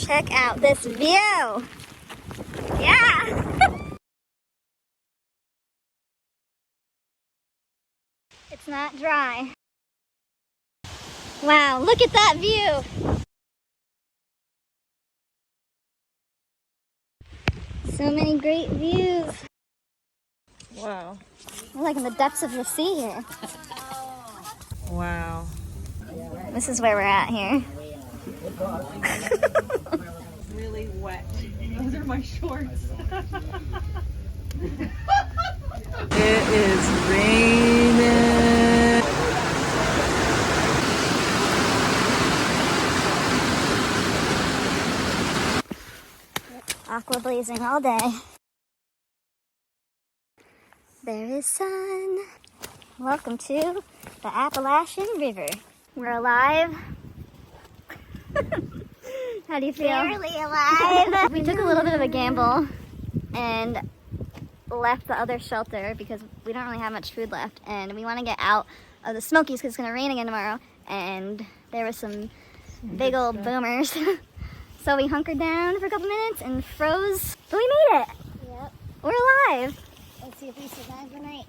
Check out this view. Yeah. It's not dry. Wow, look at that view. So many great views. Wow. We're like in the depths of the sea here. Wow. This is where we're at here. Really wet. Those are my shorts. It is raining. Aqua blazing all day. There is sun. Welcome to the Appalachian River. We're alive. How do you feel? Barely alive. We took a little bit of a gamble and left the other shelter because we don't really have much food left, and we want to get out of the Smokies because it's going to rain again tomorrow, and there were some big old boomers. So we hunkered down for a couple minutes and froze, but we made it. Yep. We're alive. Let's see if we survive the night.